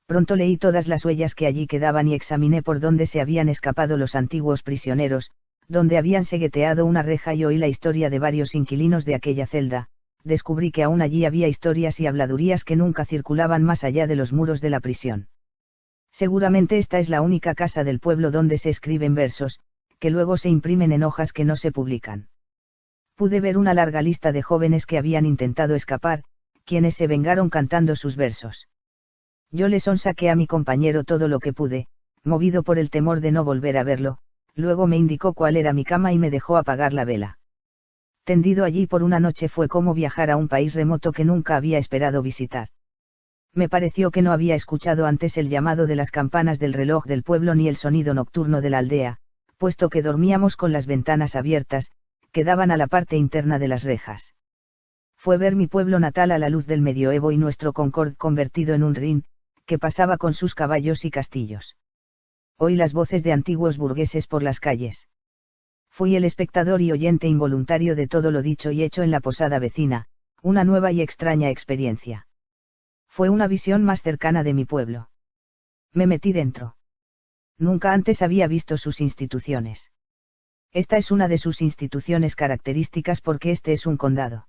Pronto leí todas las huellas que allí quedaban y examiné por dónde se habían escapado los antiguos prisioneros, donde habían segueteado una reja y oí la historia de varios inquilinos de aquella celda. Descubrí que aún allí había historias y habladurías que nunca circulaban más allá de los muros de la prisión. Seguramente esta es la única casa del pueblo donde se escriben versos, que luego se imprimen en hojas que no se publican. Pude ver una larga lista de jóvenes que habían intentado escapar, quienes se vengaron cantando sus versos. Yo le sonsaqué a mi compañero todo lo que pude, movido por el temor de no volver a verlo, luego me indicó cuál era mi cama y me dejó apagar la vela. Tendido allí por una noche fue como viajar a un país remoto que nunca había esperado visitar. Me pareció que no había escuchado antes el llamado de las campanas del reloj del pueblo ni el sonido nocturno de la aldea, puesto que dormíamos con las ventanas abiertas, que daban a la parte interna de las rejas. Fue ver mi pueblo natal a la luz del medioevo y nuestro Concord convertido en un Rin, que pasaba con sus caballos y castillos. Oí las voces de antiguos burgueses por las calles. Fui el espectador y oyente involuntario de todo lo dicho y hecho en la posada vecina, una nueva y extraña experiencia. Fue una visión más cercana de mi pueblo. Me metí dentro. Nunca antes había visto sus instituciones. Esta es una de sus instituciones características porque este es un condado.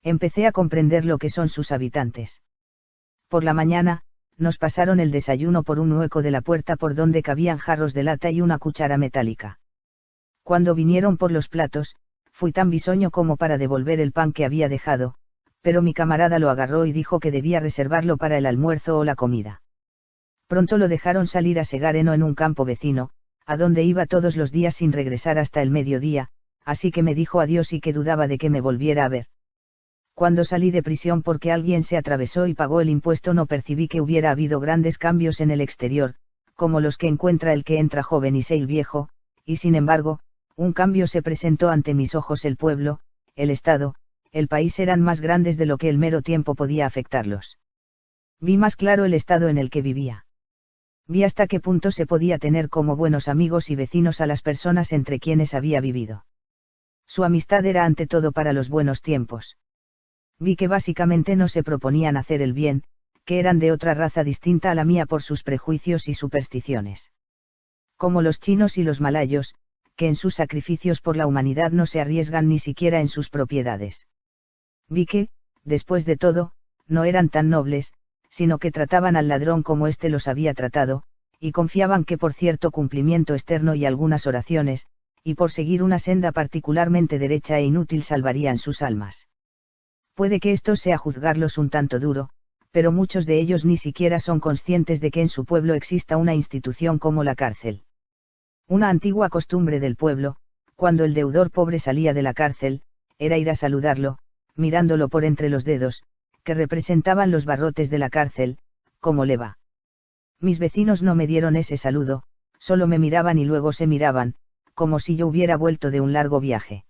Empecé a comprender lo que son sus habitantes. Por la mañana, nos pasaron el desayuno por un hueco de la puerta por donde cabían jarros de lata y una cuchara metálica. Cuando vinieron por los platos, fui tan bisoño como para devolver el pan que había dejado, pero mi camarada lo agarró y dijo que debía reservarlo para el almuerzo o la comida. Pronto lo dejaron salir a segar heno en un campo vecino, a donde iba todos los días sin regresar hasta el mediodía, así que me dijo adiós y que dudaba de que me volviera a ver. Cuando salí de prisión porque alguien se atravesó y pagó el impuesto no percibí que hubiera habido grandes cambios en el exterior, como los que encuentra el que entra joven y se viejo, y sin embargo, un cambio se presentó ante mis ojos: el pueblo, el estado, el país eran más grandes de lo que el mero tiempo podía afectarlos. Vi más claro el estado en el que vivía. Vi hasta qué punto se podía tener como buenos amigos y vecinos a las personas entre quienes había vivido. Su amistad era ante todo para los buenos tiempos. Vi que básicamente no se proponían hacer el bien, que eran de otra raza distinta a la mía por sus prejuicios y supersticiones. Como los chinos y los malayos, que en sus sacrificios por la humanidad no se arriesgan ni siquiera en sus propiedades. Vi que, después de todo, no eran tan nobles, sino que trataban al ladrón como éste los había tratado, y confiaban que por cierto cumplimiento externo y algunas oraciones, y por seguir una senda particularmente derecha e inútil salvarían sus almas. Puede que esto sea juzgarlos un tanto duro, pero muchos de ellos ni siquiera son conscientes de que en su pueblo exista una institución como la cárcel. Una antigua costumbre del pueblo, cuando el deudor pobre salía de la cárcel, era ir a saludarlo, mirándolo por entre los dedos, que representaban los barrotes de la cárcel. ¿Cómo le va? Mis vecinos no me dieron ese saludo, solo me miraban y luego se miraban, como si yo hubiera vuelto de un largo viaje.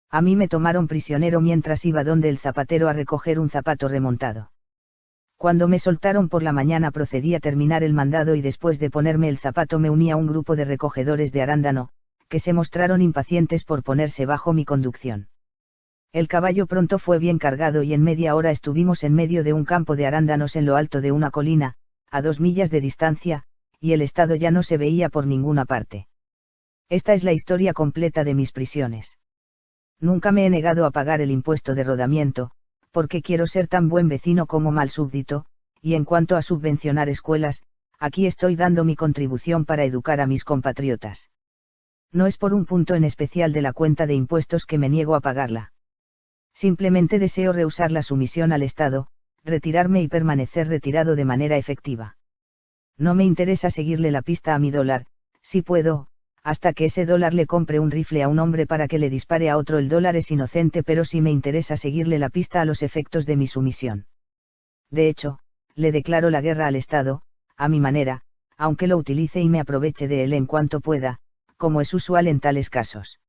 A mí me tomaron prisionero mientras iba donde el zapatero a recoger un zapato remontado. Cuando me soltaron por la mañana procedí a terminar el mandado y después de ponerme el zapato me uní a un grupo de recogedores de arándano, que se mostraron impacientes por ponerse bajo mi conducción. El caballo pronto fue bien cargado y en media hora estuvimos en medio de un campo de arándanos en lo alto de una colina, a 2 millas de distancia, y el estado ya no se veía por ninguna parte. Esta es la historia completa de mis prisiones. Nunca me he negado a pagar el impuesto de rodamiento, Porque quiero ser tan buen vecino como mal súbdito, y en cuanto a subvencionar escuelas, aquí estoy dando mi contribución para educar a mis compatriotas. No es por un punto en especial de la cuenta de impuestos que me niego a pagarla. Simplemente deseo rehusar la sumisión al Estado, retirarme y permanecer retirado de manera efectiva. No me interesa seguirle la pista a mi dólar, si puedo, hasta que ese dólar le compre un rifle a un hombre para que le dispare a otro. El dólar es inocente, pero sí me interesa seguirle la pista a los efectos de mi sumisión. De hecho, le declaro la guerra al Estado, a mi manera, aunque lo utilice y me aproveche de él en cuanto pueda, como es usual en tales casos.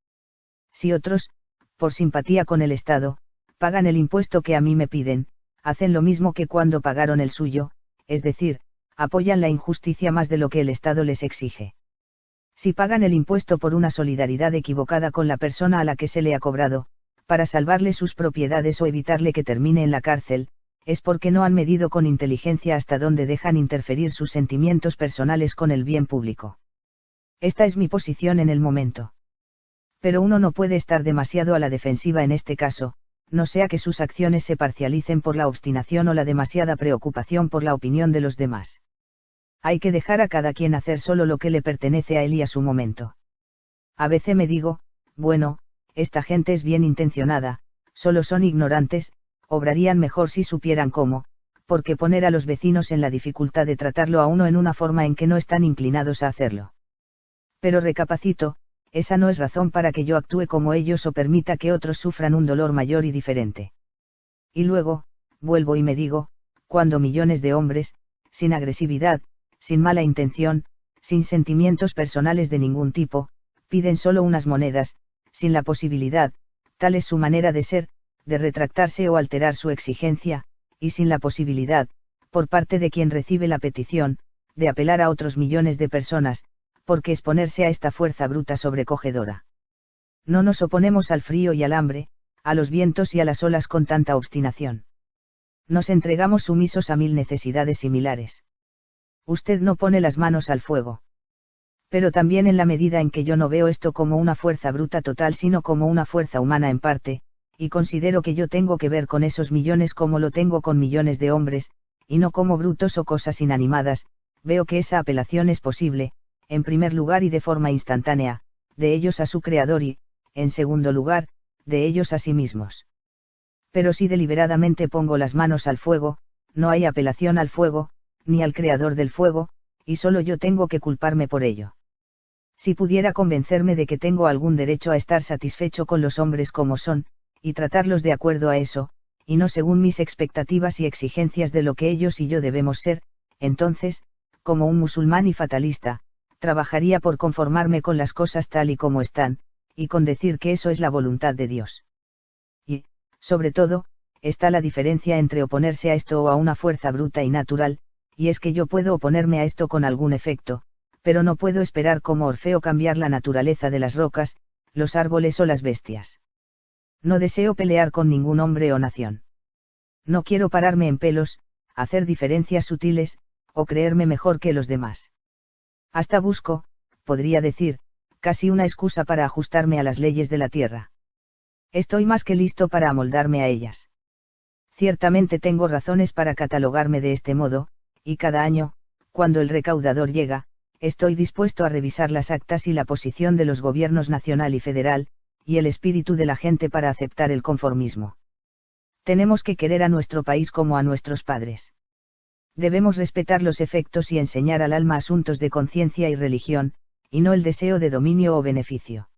Si otros, por simpatía con el Estado, pagan el impuesto que a mí me piden, hacen lo mismo que cuando pagaron el suyo, es decir, apoyan la injusticia más de lo que el Estado les exige. Si pagan el impuesto por una solidaridad equivocada con la persona a la que se le ha cobrado, para salvarle sus propiedades o evitarle que termine en la cárcel, es porque no han medido con inteligencia hasta dónde dejan interferir sus sentimientos personales con el bien público. Esta es mi posición en el momento. Pero uno no puede estar demasiado a la defensiva en este caso, no sea que sus acciones se parcialicen por la obstinación o la demasiada preocupación por la opinión de los demás. Hay que dejar a cada quien hacer solo lo que le pertenece a él y a su momento. A veces me digo, bueno, esta gente es bien intencionada, solo son ignorantes, obrarían mejor si supieran cómo, porque poner a los vecinos en la dificultad de tratarlo a uno en una forma en que no están inclinados a hacerlo. Pero recapacito, esa no es razón para que yo actúe como ellos o permita que otros sufran un dolor mayor y diferente. Y luego, vuelvo y me digo, cuando millones de hombres, sin agresividad, sin mala intención, sin sentimientos personales de ningún tipo, piden solo unas monedas, sin la posibilidad, tal es su manera de ser, de retractarse o alterar su exigencia, y sin la posibilidad, por parte de quien recibe la petición, de apelar a otros millones de personas, porque exponerse a esta fuerza bruta sobrecogedora. No nos oponemos al frío y al hambre, a los vientos y a las olas con tanta obstinación. Nos entregamos sumisos a 1000 necesidades similares. Usted no pone las manos al fuego. Pero también en la medida en que yo no veo esto como una fuerza bruta total sino como una fuerza humana en parte, y considero que yo tengo que ver con esos millones como lo tengo con millones de hombres, y no como brutos o cosas inanimadas, veo que esa apelación es posible, en primer lugar y de forma instantánea, de ellos a su creador y, en segundo lugar, de ellos a sí mismos. Pero si deliberadamente pongo las manos al fuego, no hay apelación al fuego, ni al creador del fuego, y solo yo tengo que culparme por ello. Si pudiera convencerme de que tengo algún derecho a estar satisfecho con los hombres como son, y tratarlos de acuerdo a eso, y no según mis expectativas y exigencias de lo que ellos y yo debemos ser, entonces, como un musulmán y fatalista, trabajaría por conformarme con las cosas tal y como están, y con decir que eso es la voluntad de Dios. Y, sobre todo, está la diferencia entre oponerse a esto o a una fuerza bruta y natural, y es que yo puedo oponerme a esto con algún efecto, pero no puedo esperar como Orfeo cambiar la naturaleza de las rocas, los árboles o las bestias. No deseo pelear con ningún hombre o nación. No quiero pararme en pelos, hacer diferencias sutiles, o creerme mejor que los demás. Hasta busco, podría decir, casi una excusa para ajustarme a las leyes de la tierra. Estoy más que listo para amoldarme a ellas. Ciertamente tengo razones para catalogarme de este modo, y cada año, cuando el recaudador llega, estoy dispuesto a revisar las actas y la posición de los gobiernos nacional y federal, y el espíritu de la gente para aceptar el conformismo. Tenemos que querer a nuestro país como a nuestros padres. Debemos respetar los efectos y enseñar al alma asuntos de conciencia y religión, y no el deseo de dominio o beneficio.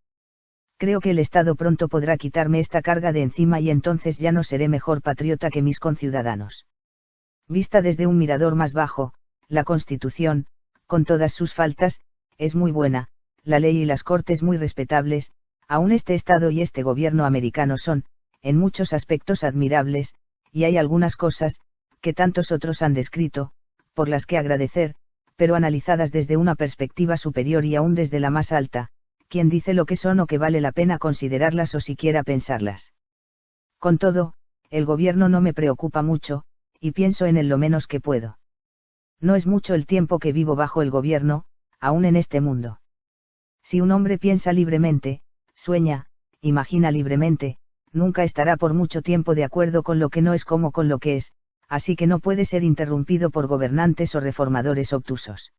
Creo que el Estado pronto podrá quitarme esta carga de encima y entonces ya no seré mejor patriota que mis conciudadanos. Vista desde un mirador más bajo, la Constitución, con todas sus faltas, es muy buena, la ley y las cortes muy respetables, aún este Estado y este gobierno americano son, en muchos aspectos admirables, y hay algunas cosas, que tantos otros han descrito, por las que agradecer, pero analizadas desde una perspectiva superior y aún desde la más alta, quien dice lo que son o que vale la pena considerarlas o siquiera pensarlas. Con todo, el gobierno no me preocupa mucho, y pienso en él lo menos que puedo. No es mucho el tiempo que vivo bajo el gobierno, aún en este mundo. Si un hombre piensa libremente, sueña, imagina libremente, nunca estará por mucho tiempo de acuerdo con lo que no es como con lo que es, así que no puede ser interrumpido por gobernantes o reformadores obtusos.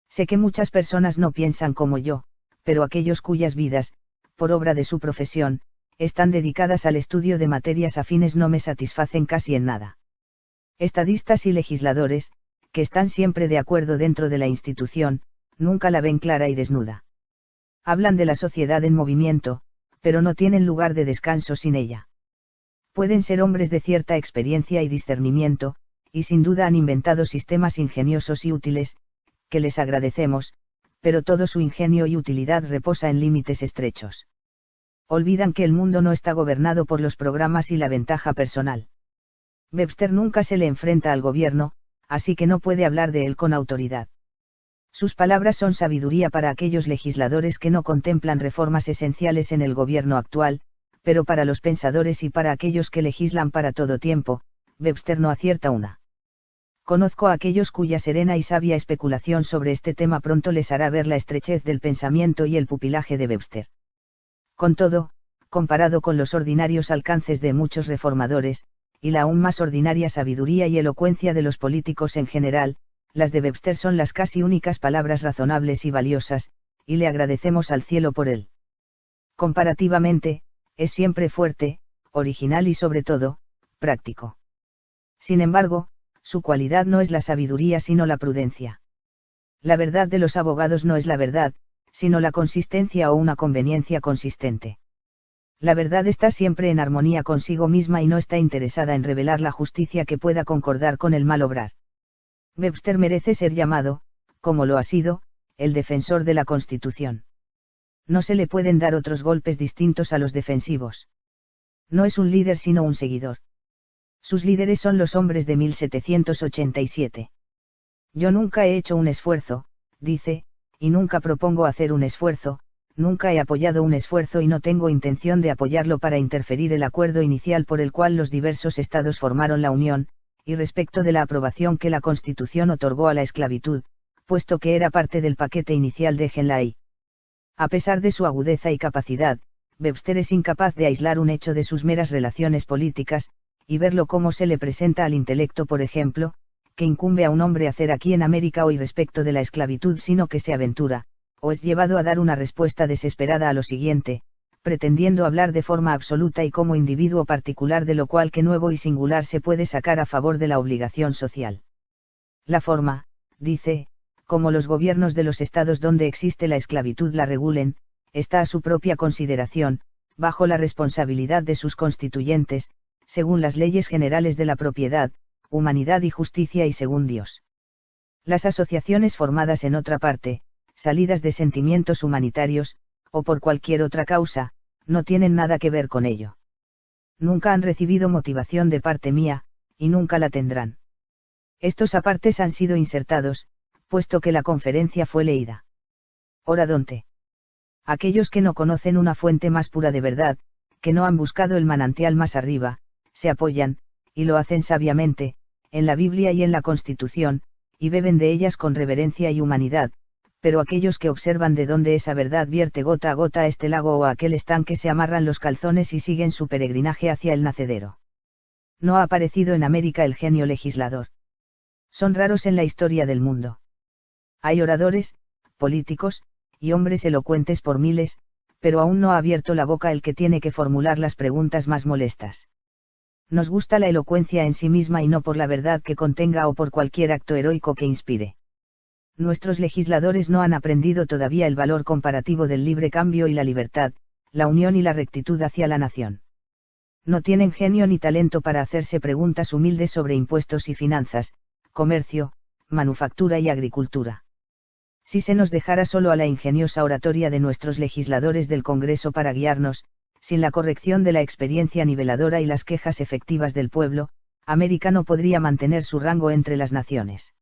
Sé que muchas personas no piensan como yo, pero aquellos cuyas vidas, por obra de su profesión, están dedicadas al estudio de materias afines no me satisfacen casi en nada. Estadistas y legisladores, que están siempre de acuerdo dentro de la institución, nunca la ven clara y desnuda. Hablan de la sociedad en movimiento, pero no tienen lugar de descanso sin ella. Pueden ser hombres de cierta experiencia y discernimiento, y sin duda han inventado sistemas ingeniosos y útiles, que les agradecemos, pero todo su ingenio y utilidad reposa en límites estrechos. Olvidan que el mundo no está gobernado por los programas y la ventaja personal. Webster nunca se le enfrenta al gobierno, así que no puede hablar de él con autoridad. Sus palabras son sabiduría para aquellos legisladores que no contemplan reformas esenciales en el gobierno actual, pero para los pensadores y para aquellos que legislan para todo tiempo, Webster no acierta una. Conozco a aquellos cuya serena y sabia especulación sobre este tema pronto les hará ver la estrechez del pensamiento y el pupilaje de Webster. Con todo, comparado con los ordinarios alcances de muchos reformadores, y la aún más ordinaria sabiduría y elocuencia de los políticos en general, las de Webster son las casi únicas palabras razonables y valiosas, y le agradecemos al cielo por él. Comparativamente, es siempre fuerte, original y sobre todo, práctico. Sin embargo, su cualidad no es la sabiduría sino la prudencia. La verdad de los abogados no es la verdad, sino la consistencia o una conveniencia consistente. La verdad está siempre en armonía consigo misma y no está interesada en revelar la justicia que pueda concordar con el mal obrar. Webster merece ser llamado, como lo ha sido, el defensor de la Constitución. No se le pueden dar otros golpes distintos a los defensivos. No es un líder sino un seguidor. Sus líderes son los hombres de 1787. Yo nunca he hecho un esfuerzo, dice, y nunca propongo hacer un esfuerzo, nunca he apoyado un esfuerzo y no tengo intención de apoyarlo para interferir el acuerdo inicial por el cual los diversos estados formaron la Unión, y respecto de la aprobación que la Constitución otorgó a la esclavitud, puesto que era parte del paquete inicial déjenla ahí. A pesar de su agudeza y capacidad, Webster es incapaz de aislar un hecho de sus meras relaciones políticas, y verlo como se le presenta al intelecto por ejemplo, que incumbe a un hombre hacer aquí en América hoy respecto de la esclavitud sino que se aventura, o es llevado a dar una respuesta desesperada a lo siguiente, pretendiendo hablar de forma absoluta y como individuo particular de lo cual que nuevo y singular se puede sacar a favor de la obligación social. La forma, dice, como los gobiernos de los estados donde existe la esclavitud la regulen, está a su propia consideración, bajo la responsabilidad de sus constituyentes, según las leyes generales de la propiedad, humanidad y justicia y según Dios. Las asociaciones formadas en otra parte, salidas de sentimientos humanitarios, o por cualquier otra causa, no tienen nada que ver con ello. Nunca han recibido motivación de parte mía, y nunca la tendrán. Estos apartes han sido insertados, puesto que la conferencia fue leída. Oradonte. Aquellos que no conocen una fuente más pura de verdad, que no han buscado el manantial más arriba, se apoyan, y lo hacen sabiamente, en la Biblia y en la Constitución, y beben de ellas con reverencia y humanidad, pero aquellos que observan de dónde esa verdad vierte gota a gota a este lago o a aquel estanque se amarran los calzones y siguen su peregrinaje hacia el nacedero. No ha aparecido en América el genio legislador. Son raros en la historia del mundo. Hay oradores, políticos, y hombres elocuentes por miles, pero aún no ha abierto la boca el que tiene que formular las preguntas más molestas. Nos gusta la elocuencia en sí misma y no por la verdad que contenga o por cualquier acto heroico que inspire. Nuestros legisladores no han aprendido todavía el valor comparativo del libre cambio y la libertad, la unión y la rectitud hacia la nación. No tienen genio ni talento para hacerse preguntas humildes sobre impuestos y finanzas, comercio, manufactura y agricultura. Si se nos dejara solo a la ingeniosa oratoria de nuestros legisladores del Congreso para guiarnos, sin la corrección de la experiencia niveladora y las quejas efectivas del pueblo, América no podría mantener su rango entre las naciones.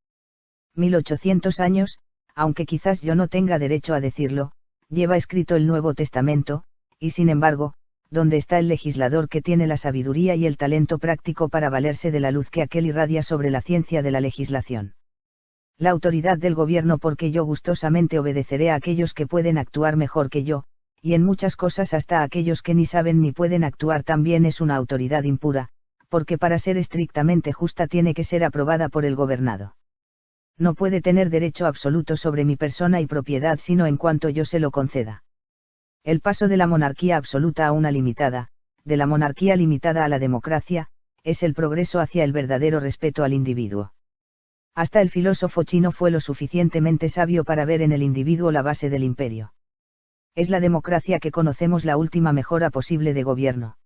1800 años, aunque quizás yo no tenga derecho a decirlo, lleva escrito el Nuevo Testamento, y sin embargo, ¿dónde está el legislador que tiene la sabiduría y el talento práctico para valerse de la luz que aquel irradia sobre la ciencia de la legislación? La autoridad del gobierno porque yo gustosamente obedeceré a aquellos que pueden actuar mejor que yo, y en muchas cosas hasta aquellos que ni saben ni pueden actuar también es una autoridad impura, porque para ser estrictamente justa tiene que ser aprobada por el gobernado. No puede tener derecho absoluto sobre mi persona y propiedad sino en cuanto yo se lo conceda. El paso de la monarquía absoluta a una limitada, de la monarquía limitada a la democracia, es el progreso hacia el verdadero respeto al individuo. Hasta el filósofo chino fue lo suficientemente sabio para ver en el individuo la base del imperio. Es la democracia que conocemos la última mejora posible de gobierno.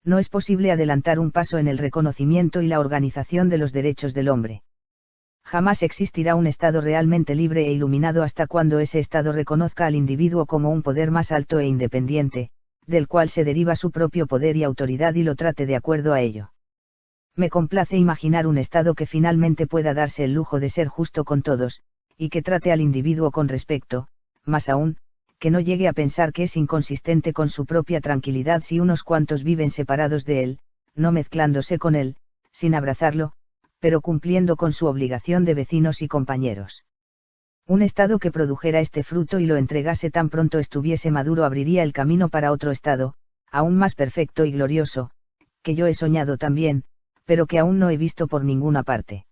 No es posible adelantar un paso en el reconocimiento y la organización de los derechos del hombre. Jamás existirá un Estado realmente libre e iluminado hasta cuando ese Estado reconozca al individuo como un poder más alto e independiente, del cual se deriva su propio poder y autoridad y lo trate de acuerdo a ello. Me complace imaginar un Estado que finalmente pueda darse el lujo de ser justo con todos, y que trate al individuo con respeto, más aún, que no llegue a pensar que es inconsistente con su propia tranquilidad si unos cuantos viven separados de él, no mezclándose con él, sin abrazarlo, pero cumpliendo con su obligación de vecinos y compañeros. Un Estado que produjera este fruto y lo entregase tan pronto estuviese maduro abriría el camino para otro Estado, aún más perfecto y glorioso, que yo he soñado también, pero que aún no he visto por ninguna parte.